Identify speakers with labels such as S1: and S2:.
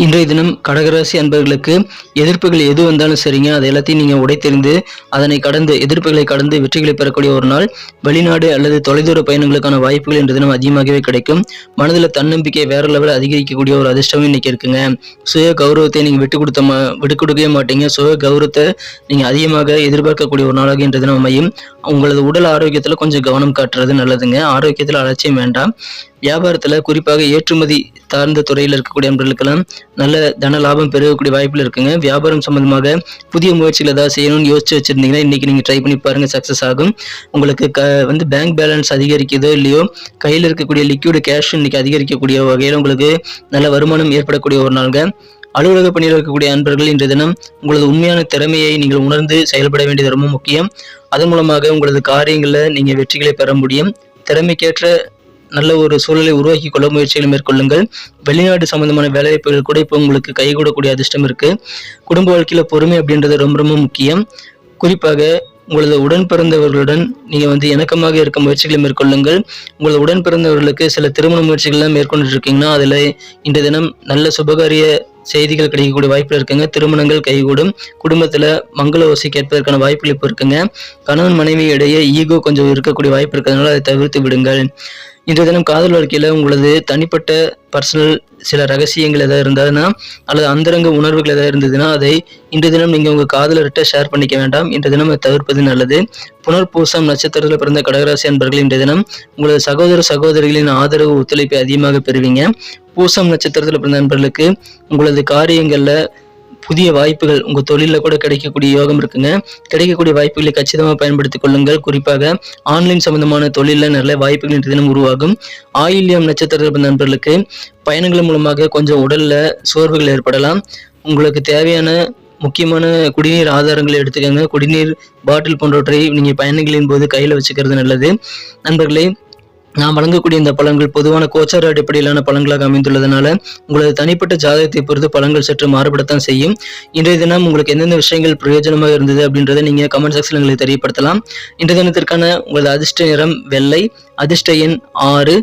S1: இன்றைய தினம் கடகராசி அன்பர்களுக்கு எதிர்ப்புகள் எது வந்தாலும் சரிங்க, அதை எல்லாத்தையும் நீங்கள் உடைத்தெறிந்து அதனை கடந்து எதிர்ப்புகளை கடந்து வெற்றிகளை பெறக்கூடிய ஒரு நாள். வெளிநாடு அல்லது தொலைதூர பயணங்களுக்கான வாய்ப்புகள் இன்றைய தினம் அதிகமாகவே கிடைக்கும். மனதில் தன்னம்பிக்கையை வேற லெவலில் அதிகரிக்கக்கூடிய ஒரு அதிர்ஷ்டமும் இன்னைக்கு இருக்குங்க. சுய கௌரவத்தை நீங்கள் விட்டு கொடுக்கவே மாட்டீங்க. சுய கௌரவத்தை நீங்கள் அதிகமாக எதிர்பார்க்கக்கூடிய ஒரு நாளாக இன்றைய தினம் அமையும். உங்களது உடல் ஆரோக்கியத்தில் கொஞ்சம் கவனம் காட்டுறது நல்லதுங்க. ஆரோக்கியத்தில் அலட்சியம் வேண்டாம். வியாபாரத்தில் குறிப்பாக ஏற்றுமதி சார்ந்த துறையில் இருக்கக்கூடிய நண்பர்களுக்கெல்லாம் நல்ல தன லாபம் பெறக்கூடிய வாய்ப்புகள் இருக்குங்க. வியாபாரம் சம்பந்தமாக புதிய முயற்சிகள் ஏதாவது செய்யணும்னு யோசிச்சு வச்சிருந்தீங்கன்னா இன்னைக்கு நீங்கள் ட்ரை பண்ணி பாருங்க, சக்ஸஸ் ஆகும். உங்களுக்கு பேங்க் பேலன்ஸ் அதிகரிக்குதோ இல்லையோ, கையில் இருக்கக்கூடிய லிக்விட் கேஷ் இன்னைக்கு அதிகரிக்கக்கூடிய வகையில் உங்களுக்கு நல்ல வருமானம் ஏற்படக்கூடிய ஒரு நாளுங்க. அலுவலக பணியில் இருக்கக்கூடிய அன்பர்கள் இன்றைய தினம் உங்களது உண்மையான திறமையை நீங்கள் உணர்ந்து செயல்பட வேண்டியது ரொம்ப முக்கியம். அதன் மூலமாக உங்களது காரியங்களில் நீங்கள் வெற்றிகளை பெற முடியும். திறமைக்கேற்ற நல்ல ஒரு சூழலை உருவாக்கி கொள்ள முயற்சிகளை மேற்கொள்ளுங்கள். வெளிநாடு சம்பந்தமான வேலைவாய்ப்புகள் கூட இப்போ உங்களுக்கு கைகூடக்கூடிய அதிர்ஷ்டம் இருக்கு. குடும்ப வாழ்க்கையில பொறுமை அப்படின்றது ரொம்ப ரொம்ப முக்கியம். குறிப்பாக உங்களது உடன் பிறந்தவர்களுடன் நீங்கள் இணக்கமாக இருக்க முயற்சிகளை மேற்கொள்ளுங்கள். உங்களது உடன் பிறந்தவர்களுக்கு சில திருமண முயற்சிகள்லாம் மேற்கொண்டு இருக்கீங்கன்னா அதில் இன்றைய தினம் நல்ல சுபகாரிய செய்திகள் கிடைக்கக்கூடிய வாய்ப்புகள் இருக்குங்க. திருமணங்கள் கைகூடும். குடும்பத்தில் மங்கள ஓசை கேட்பதற்கான வாய்ப்புகள் இப்போ இருக்குங்க. கணவன் மனைவி இடையே ஈகோ கொஞ்சம் இருக்கக்கூடிய வாய்ப்பு இருக்கிறதுனால அதை தவிர்த்து விடுங்கள். இன்றைய தினம் காதல் வாழ்க்கையில் உங்களது தனிப்பட்ட பர்சனல் சில ரகசியங்கள் எதாவது இருந்ததுன்னா அல்லது அந்தரங்க உணர்வுகள் எதாவது இருந்ததுன்னா அதை இன்றைய தினம் நீங்கள் உங்கள் காதலர்கிட்ட ஷேர் பண்ணிக்க வேண்டாம். இன்றைய தினம் அதை தவிர்ப்பது நல்லது. புனர்பூசம் நட்சத்திரத்தில் பிறந்த கடகராசி அன்பர்கள் இன்றைய தினம் உங்களது சகோதர சகோதரிகளின் ஆதரவு ஒத்துழைப்பை அதிகமாக பெறுவீங்க. பூசம் நட்சத்திரத்தில் பிறந்த நண்பர்களுக்கு உங்களது காரியங்களில் புதிய வாய்ப்புகள் உங்கள் தொழிலில் கூட கிடைக்கக்கூடிய யோகம் இருக்குங்க. கிடைக்கக்கூடிய வாய்ப்புகளை கச்சிதமாக பயன்படுத்திக் கொள்ளுங்கள். குறிப்பாக ஆன்லைன் சம்பந்தமான தொழிலில் நல்ல வாய்ப்புகள் இன்றைய தினம் உருவாகும். ஆயில்யம் நட்சத்திரத்தில் நண்பர்களுக்கு பயணங்கள் மூலமாக கொஞ்சம் உடலில் சோர்வுகள் ஏற்படலாம். உங்களுக்கு தேவையான முக்கியமான குடிநீர் ஆதாரங்களை எடுத்துக்கோங்க. குடிநீர் பாட்டில் போன்றவற்றை நீங்கள் பயணங்களின் போது கையில் வச்சுக்கிறது நல்லது. நண்பர்களே, நாம் வழங்கக்கூடிய இந்த பலன்கள் பொதுவான கோச்சார அடிப்படையிலான பலன்களாக அமைந்துள்ளதுனால உங்களது தனிப்பட்ட ஜாதகத்தை பொறுத்து பலன்கள் சற்று மாறுபடத்தான் செய்யும். இன்றைய தினம் உங்களுக்கு எந்தெந்த விஷயங்கள் பிரயோஜனமாக இருந்தது அப்படின்றத நீங்கள் கமெண்ட் செக்ஷனில் எங்களுக்கு தெரியப்படுத்தலாம். இன்றைய தினத்திற்கான உங்களது அதிர்ஷ்ட நிறம் வெள்ளை, அதிர்ஷ்ட எண் 6,